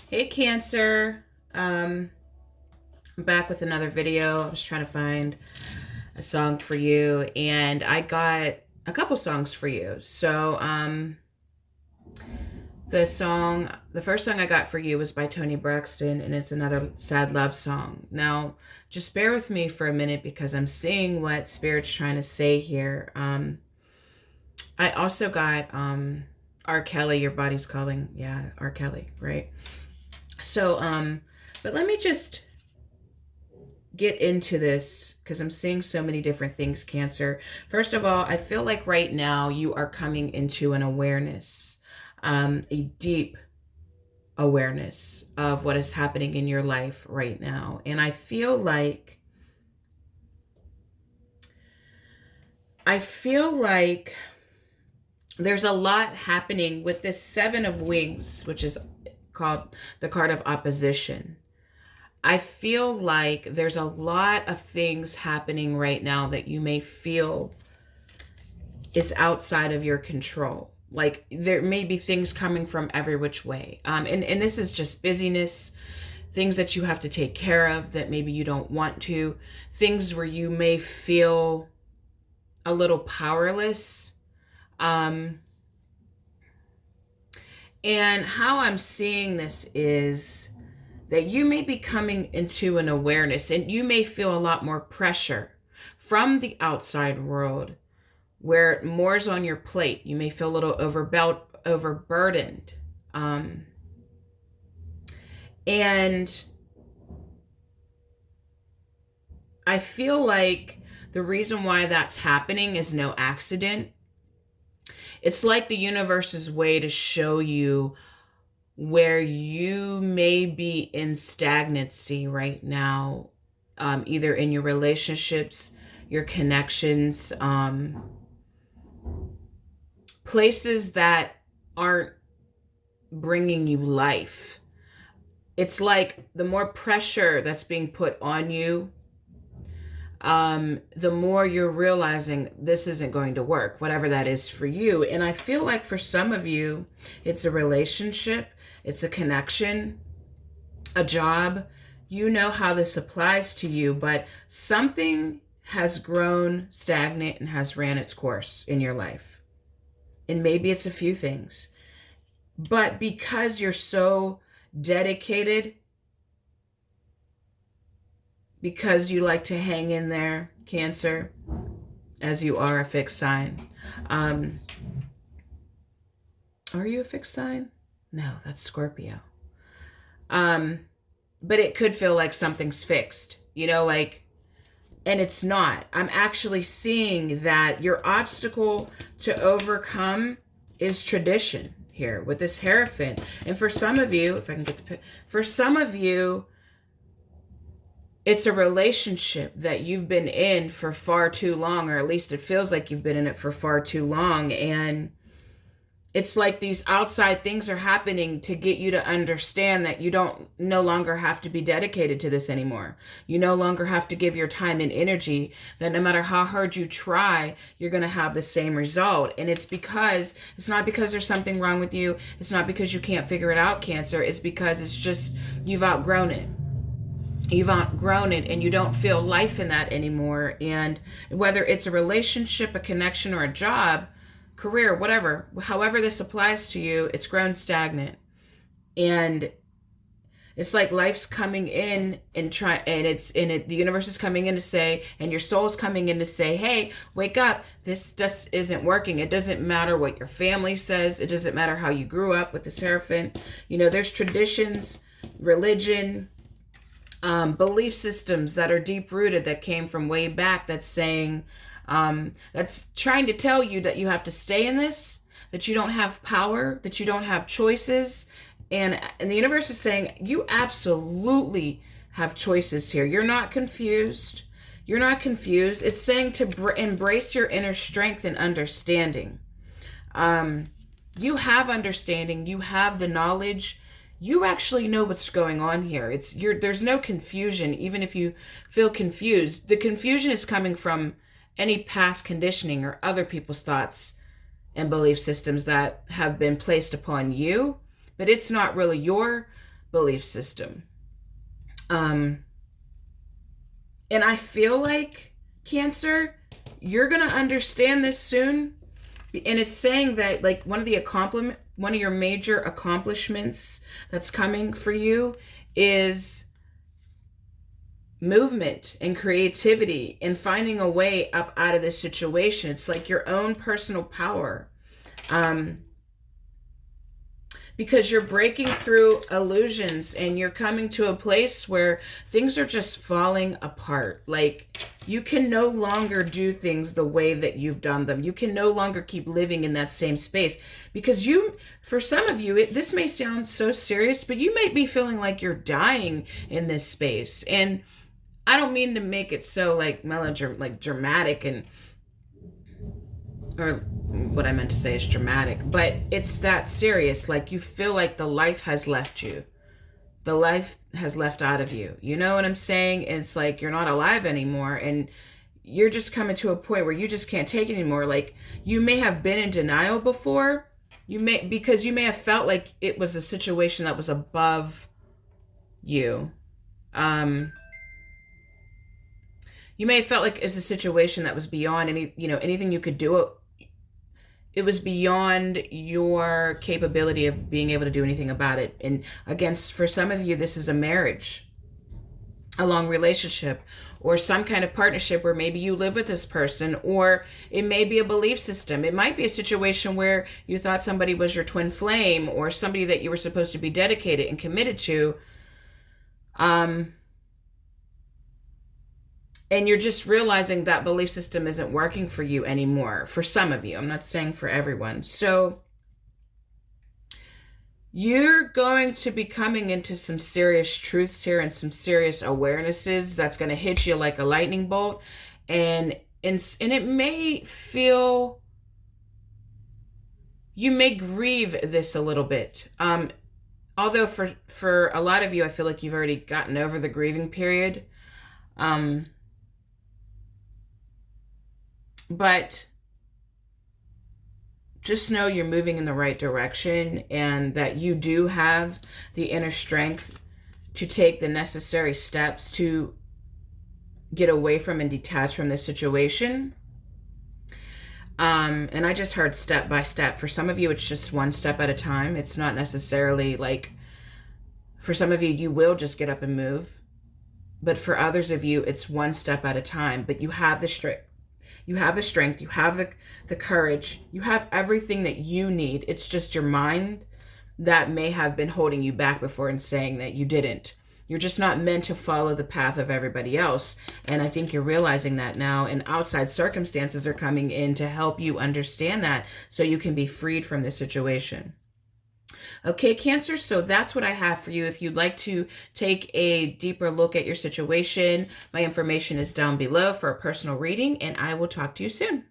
Hey Cancer, I'm back with another video. I was trying to find a song for you, and I got a couple songs for you. The first song I got for you was by Tony Braxton, and it's another sad love song. Now, just bear with me for a minute because I'm seeing what Spirit's trying to say here. I also got R. Kelly, Your Body's Calling. Yeah, R. Kelly, right? So, but let me just get into this because I'm seeing so many different things, Cancer. First of all, I feel like right now you are coming into an awareness, a deep awareness of what is happening in your life right now. And I feel like there's a lot happening with this Seven of Wings, which is called the card of opposition. I feel like there's a lot of things happening right now that you may feel is outside of your control. Like there may be things coming from every which way. And this is just busyness, things that you have to take care of that maybe you don't want to, things where you may feel a little powerless. Um, and how I'm seeing this is that you may be coming into an awareness and you may feel a lot more pressure from the outside world where more's on your plate. You may feel a little overburdened. And I feel like the reason why that's happening is no accident. It's like the universe's way to show you where you may be in stagnancy right now, either in your relationships, your connections, places that aren't bringing you life. It's like the more pressure that's being put on you, the more you're realizing this isn't going to work, whatever that is for you. And I feel like for some of you, it's a relationship, it's a connection, a job. You know how this applies to you, but something has grown stagnant and has ran its course in your life. And maybe it's a few things. But because you're so dedicated, because you like to hang in there, Cancer, as you are a fixed sign. Are you a fixed sign? No, that's Scorpio. But it could feel like something's fixed, and it's not. I'm actually seeing that your obstacle to overcome is tradition here with this Hierophant. And for some of you, if I can get for some of you, it's a relationship that you've been in for far too long, or at least it feels like you've been in it for far too long. And it's like these outside things are happening to get you to understand that you don't no longer have to be dedicated to this anymore. You no longer have to give your time and energy, that no matter how hard you try, you're going to have the same result. And it's not because there's something wrong with you. It's not because you can't figure it out, Cancer. It's because it's just you've outgrown it. You've outgrown it and you don't feel life in that anymore. And whether it's a relationship, a connection, or a job, career, whatever, however this applies to you, it's grown stagnant. And it's like life's coming in the universe is coming in to say, and your soul's coming in to say, hey, wake up, this just isn't working. It doesn't matter what your family says. It doesn't matter how you grew up with the Seraphim. There's traditions, religion, belief systems that are deep rooted, that came from way back, that's saying, that's trying to tell you that you have to stay in this, that you don't have power, that you don't have choices. And the universe is saying you absolutely have choices here. You're not confused. You're not confused. It's saying to embrace your inner strength and understanding. You have understanding. You have the knowledge. You actually know what's going on here. There's no confusion, even if you feel confused. The confusion is coming from any past conditioning or other people's thoughts and belief systems that have been placed upon you, but it's not really your belief system. And I feel like, Cancer, you're going to understand this soon. And it's saying that like one of your major accomplishments that's coming for you is movement and creativity and finding a way up out of this situation. It's like your own personal power. Because you're breaking through illusions and you're coming to a place where things are just falling apart. Like you can no longer do things the way that you've done them. You can no longer keep living in that same space because for some of you, this may sound so serious, but you might be feeling like you're dying in this space. And I don't mean to make it so like dramatic or what I meant to say is dramatic, but it's that serious. Like you feel like the life has left you. The life has left out of you. You know what I'm saying? It's like you're not alive anymore and you're just coming to a point where you just can't take it anymore. Like you may have been in denial before. Because you may have felt like it was a situation that was above you. You may have felt like it's a situation that was beyond anything you could do. It was beyond your capability of being able to do anything about it. And again, for some of you, this is a marriage, a long relationship, or some kind of partnership where maybe you live with this person, or it may be a belief system. It might be a situation where you thought somebody was your twin flame or somebody that you were supposed to be dedicated and committed to. And you're just realizing that belief system isn't working for you anymore. For some of you, I'm not saying for everyone. So you're going to be coming into some serious truths here and some serious awarenesses that's going to hit you like a lightning bolt. And it may feel, you may grieve this a little bit. Although for a lot of you, I feel like you've already gotten over the grieving period. But just know you're moving in the right direction and that you do have the inner strength to take the necessary steps to get away from and detach from this situation. And I just heard step by step. For some of you, it's just one step at a time. It's not necessarily like, for some of you, you will just get up and move. But for others of you, it's one step at a time. But you have the strength. You have the strength, you have the courage, you have everything that you need. It's just your mind that may have been holding you back before and saying that you didn't. You're just not meant to follow the path of everybody else. And I think you're realizing that now, and outside circumstances are coming in to help you understand that so you can be freed from this situation. Okay, Cancer, so that's what I have for you. If you'd like to take a deeper look at your situation, my information is down below for a personal reading, and I will talk to you soon.